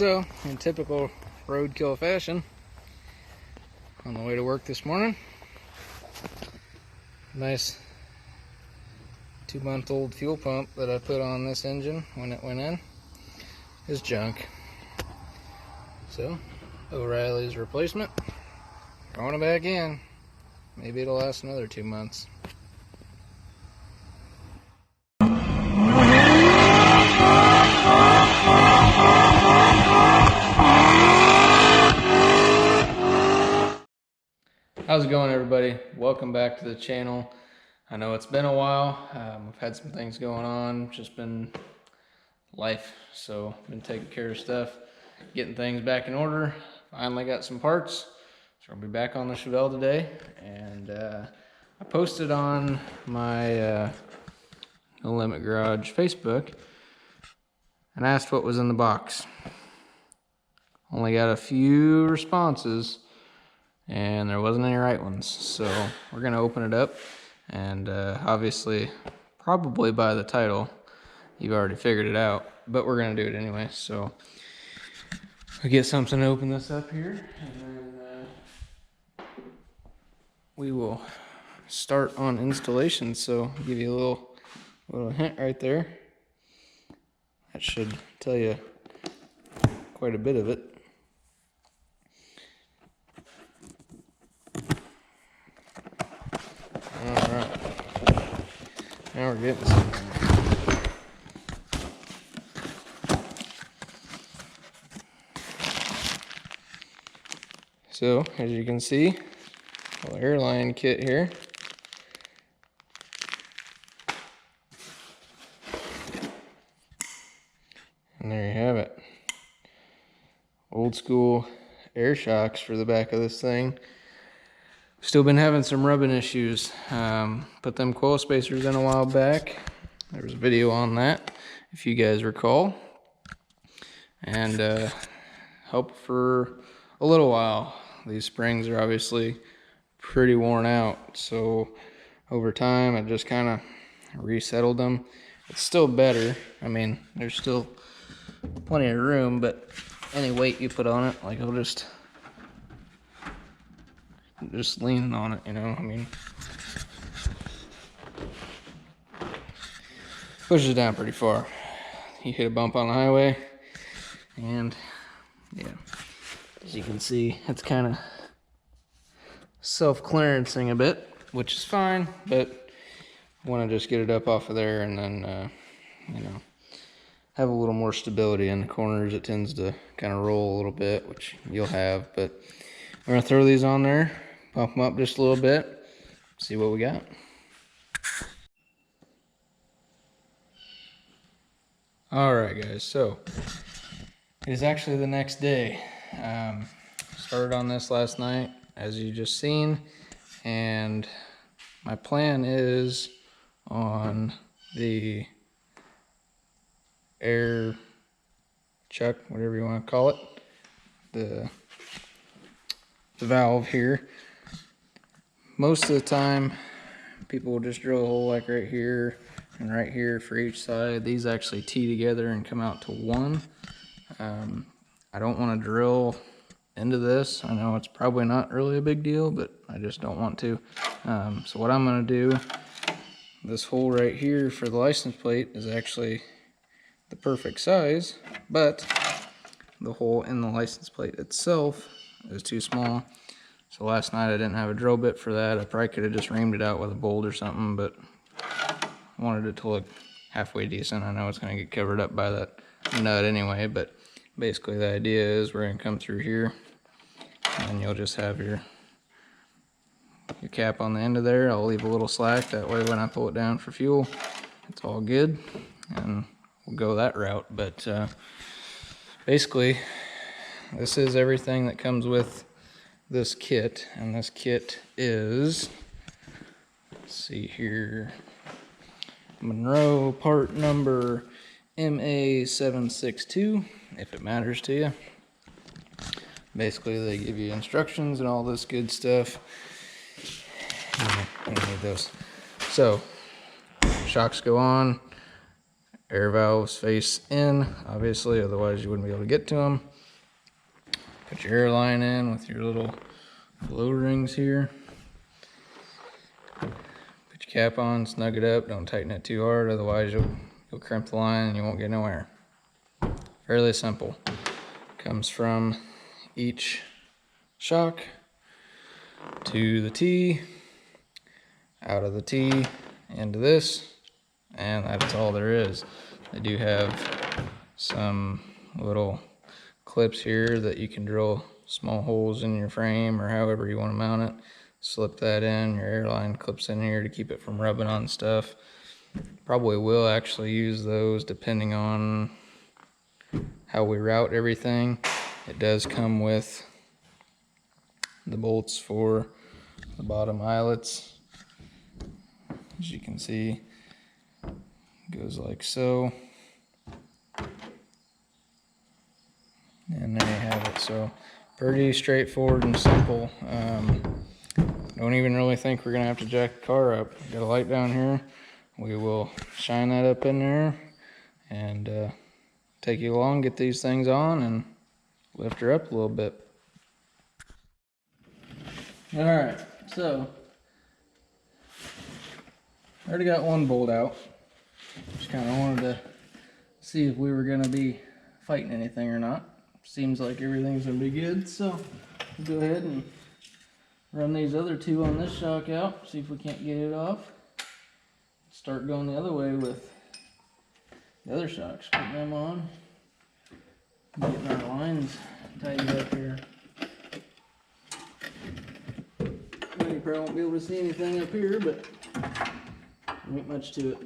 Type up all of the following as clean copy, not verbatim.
So, in typical roadkill fashion, on the way to work this morning, nice 2-month-old fuel pump that I put on this engine when it went in is junk. So, O'Reilly's replacement, throwing it back in. Maybe it'll last another 2 months. How's it going, everybody? Welcome back to the channel. I know it's been a while. I've had some things going on, just been life, so been taking care of stuff, getting things back in order. Finally got some parts, so I'll be back on the Chevelle today. And I posted on my No Limit Garage Facebook and asked what was in the box. Only got a few responses, and there wasn't any right ones, so we're gonna open it up. And obviously, probably by the title, you've already figured it out, but we're gonna do it anyway. So we get something to open this up here, and then we will start on installation. So I'll give you a little hint right there. That should tell you quite a bit of it. Alright, now we're getting something. So, as you can see, a little airline kit here. And there you have it. Old school air shocks for the back of this thing. Still been having some rubbing issues. Put them coil spacers in a while back. There was a video on that, if you guys recall. And helped for a little while. These springs are obviously pretty worn out, so over time I just kind of resettled them. It's still better. I mean, there's still plenty of room, but any weight you put on it, like I'll just leaning on it, you know, I mean, pushes it down pretty far. You hit a bump on the highway, and yeah, as you can see, it's kind of self-clearancing a bit, which is fine, but I want to just get it up off of there, and then, you know, have a little more stability in the corners. It tends to kind of roll a little bit, which you'll have, but we're gonna throw these on there, pump them up just a little bit, see what we got. Alright guys, so it is actually the next day. Started on this last night, as you just seen, and my plan is on the air chuck, whatever you want to call it, the valve here. Most of the time people will just drill a hole like right here and right here for each side. These actually tee together and come out to one. I don't want to drill into this. I know it's probably not really a big deal, but I just don't want to. So what I'm going to do, this hole right here for the license plate is actually the perfect size, but the hole in the license plate itself is too small. So last night I didn't have a drill bit for that. I probably could have just reamed it out with a bolt or something, but I wanted it to look halfway decent. I know it's going to get covered up by that nut anyway, but basically the idea is we're going to come through here, and you'll just have your cap on the end of there. I'll leave a little slack, that way when I pull it down for fuel, it's all good, and we'll go that route. But basically, this is everything that comes with this kit, and this kit is, let's see here, Monroe part number MA762, if it matters to you. Basically, they give you instructions and all this good stuff. I don't need those. So, shocks go on, air valves face in, obviously, otherwise you wouldn't be able to get to them. Put your airline in with your little flow rings here. Put your cap on, snug it up, don't tighten it too hard, otherwise you'll crimp the line and you won't get no air. Fairly simple. Comes from each shock to the T, out of the T, into this, and that's all there is. They do have some little clips here that you can drill small holes in your frame or however you want to mount it. Slip that in, your airline clips in here to keep it from rubbing on stuff. Probably will actually use those depending on how we route everything. It does come with the bolts for the bottom eyelets. As you can see, it goes like so. And there you have it. So pretty straightforward and simple. Don't even really think we're gonna have to jack the car up. Got a light down here. We will shine that up in there and take you along, get these things on, and lift her up a little bit. All right, so I already got one bolt out. Just kind of wanted to see if we were gonna be fighting anything or not. Seems like everything's gonna be good, so we'll go ahead and run these other two on this shock out, see if we can't get it off. Start going the other way with the other shocks, putting them on, getting our lines tightened up here. Well, you probably won't be able to see anything up here, but there ain't much to it.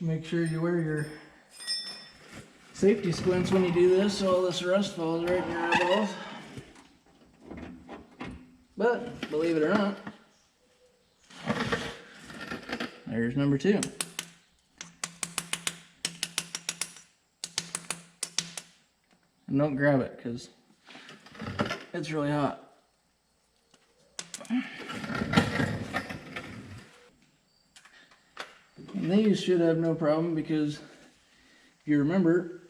Make sure you wear your safety squints when you do this, so all this rust falls right in your eyeballs. But, believe it or not, there's number two. And don't grab it, because it's really hot. And these should have no problem, because if you remember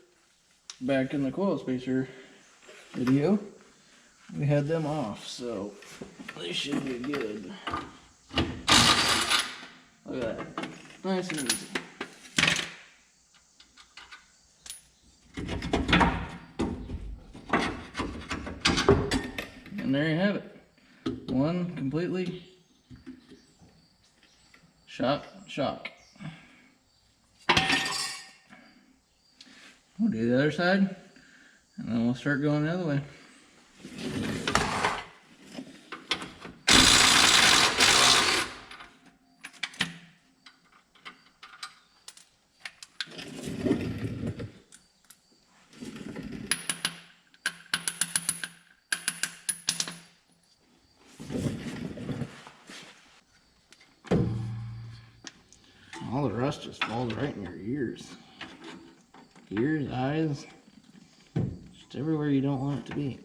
back in the coil spacer video, we had them off, so they should be good. Look at that, nice and easy. And there you have it, one completely shock. We'll do the other side, and then we'll start going the other way. All the rust just falls right in your ears. Ears, eyes, just everywhere you don't want it to be.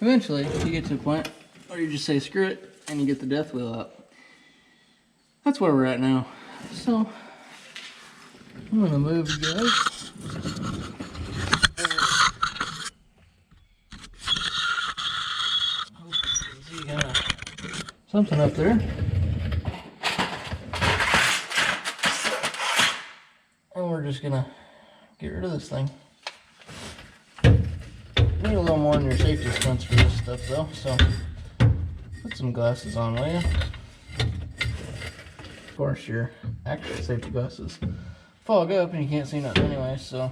Eventually, you get to a point where you just say screw it, and you get the death wheel out. That's where we're at now. So, I'm gonna move you guys. You got something up there. And we're just gonna get rid of this thing. Need a little more in your safety stance for this stuff though, so put some glasses on, will you? Of course, your actual safety glasses fog up and you can't see nothing anyway, so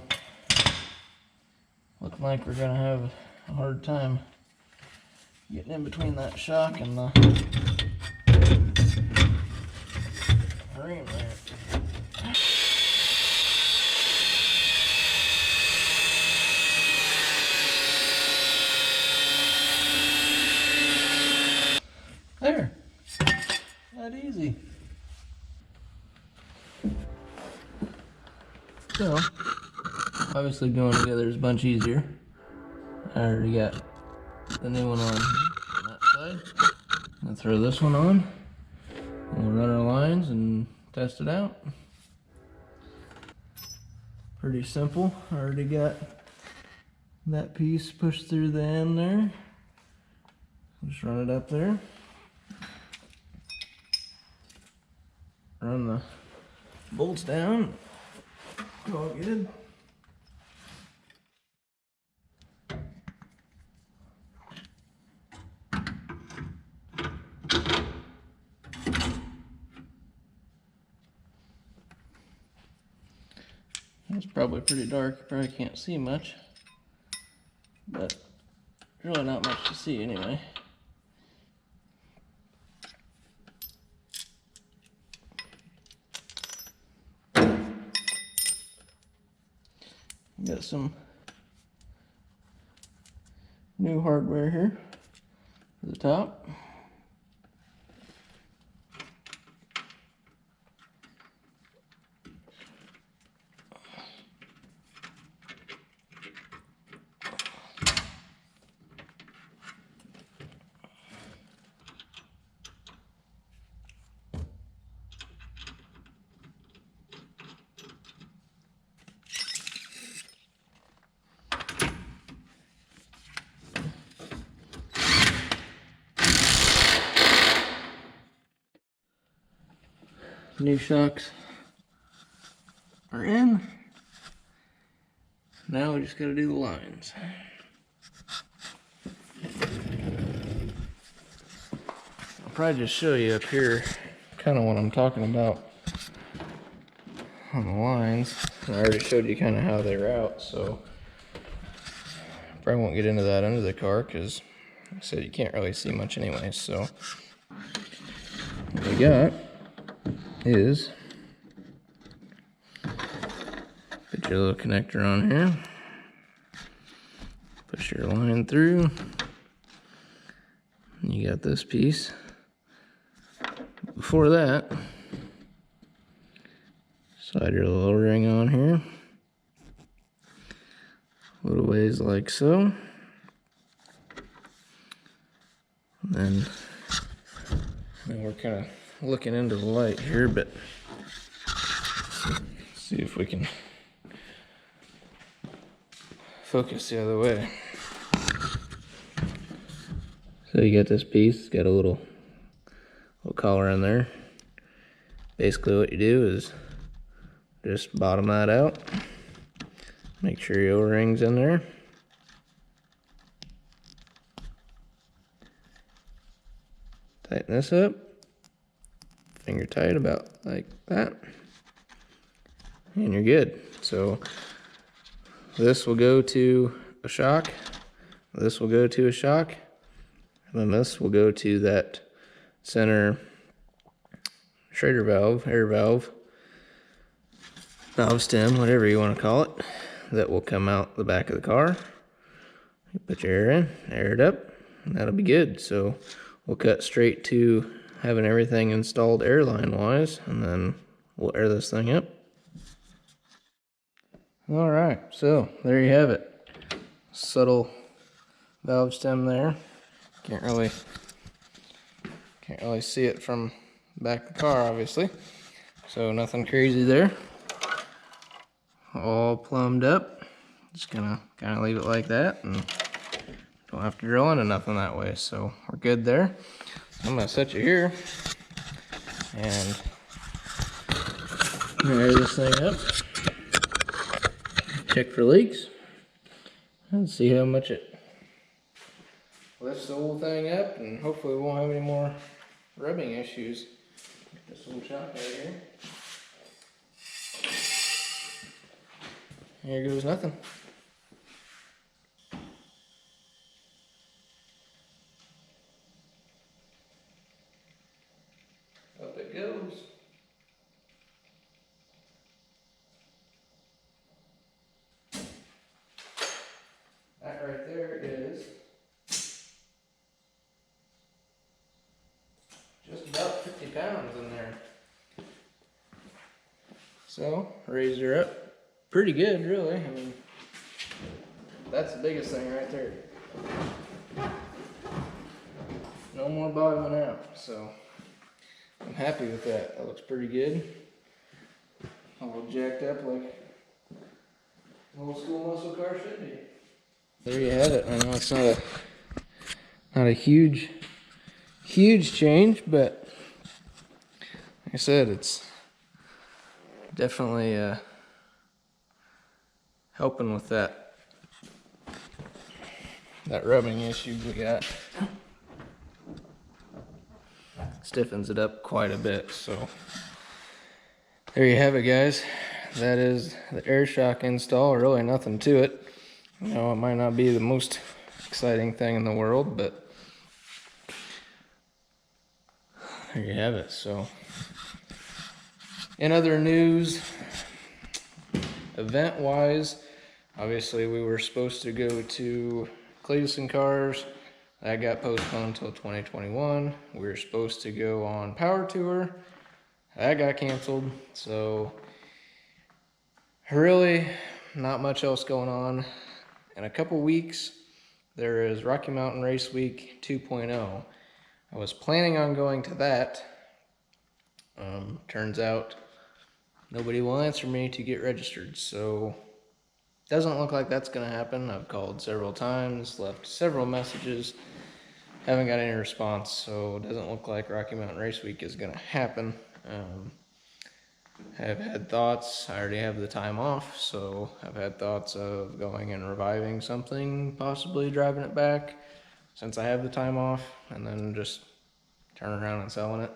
looking like we're gonna have a hard time getting in between that shock and the rim there. There. That easy. So, obviously going together is a bunch easier. I already got the new one on that side. I'll throw this one on. We'll run our lines and test it out. Pretty simple. I already got that piece pushed through the end there. Just run it up there. Run the bolts down. All good. It's probably pretty dark. You probably can't see much, but really not much to see anyway. Got some new hardware here for the top. New shocks are in. Now we just gotta do the lines. I'll probably just show you up here kind of what I'm talking about on the lines. I already showed you kind of how they route, so probably won't get into that under the car because like I said, you can't really see much anyway. So what we got is put your little connector on here, push your line through, and you got this piece. Before that, slide your little ring on here, a little ways like so, and then we're kind of looking into the light here, but see if we can focus the other way. So you got this piece, it's got a little collar in there. Basically what you do is just bottom that out, make sure your O-ring's in there. Tighten this up. Finger tight about like that, and you're good. So this will go to a shock, this will go to a shock, and then this will go to that center Schrader valve, air valve, valve stem, whatever you want to call it, that will come out the back of the car. You put your air in, air it up, and that'll be good. So we'll cut straight to having everything installed airline wise, and then we'll air this thing up. All right, so there you have it. Subtle valve stem there. Can't really see it from the back of the car, obviously. So nothing crazy there. All plumbed up. Just gonna kind of leave it like that, and don't have to drill into nothing that way. So we're good there. I'm gonna set you here and air this thing up. check for leaks and see how much it lifts the whole thing up, and hopefully we won't have any more rubbing issues. Get this little shock out here. Here goes nothing. Up it goes. That right there is just about 50 pounds in there. So, raised her up pretty good, really. I mean, that's the biggest thing right there. No more bottoming out, so I'm happy with that. That looks pretty good. All jacked up like an old school muscle car should be. There you have it. I know it's not a huge change, but like I said, it's definitely helping with that rubbing issue we got. Stiffens it up quite a bit. So there you have it, guys. That is the air shock install. Really nothing to it. You know, it might not be the most exciting thing in the world, but there you have it. So in other news, event wise, obviously we were supposed to go to Cleveland Cars. That got postponed until 2021. We were supposed to go on Power Tour. That got canceled. So really not much else going on. In a couple weeks, there is Rocky Mountain Race Week 2.0. I was planning on going to that. Turns out nobody will answer me to get registered, so doesn't look like that's gonna happen. I've called several times, left several messages, haven't got any response, so it doesn't look like Rocky Mountain Race Week is gonna happen. I've had thoughts, I already have the time off, so I've had thoughts of going and reviving something, possibly driving it back, since I have the time off, and then just turn around and selling it.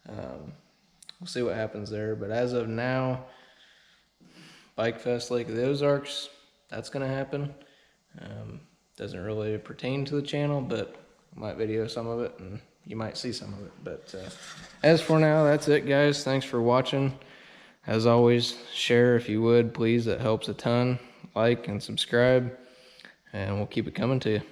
We'll see what happens there, but as of now, Bike Fest Lake of the Ozarks, that's gonna happen. Doesn't really pertain to the channel, but I might video some of it and you might see some of it. But as for now, that's it, guys. Thanks for watching. As always, share if you would, please. That helps a ton. Like and subscribe, and we'll keep it coming to you.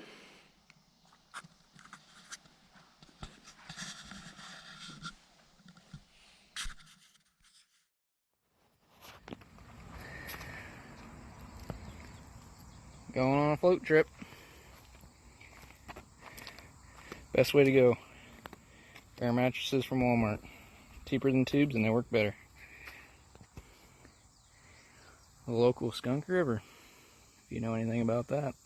Going on a float trip. Best way to go. Air mattresses from Walmart. Cheaper than tubes and they work better. The local Skunk River, if you know anything about that.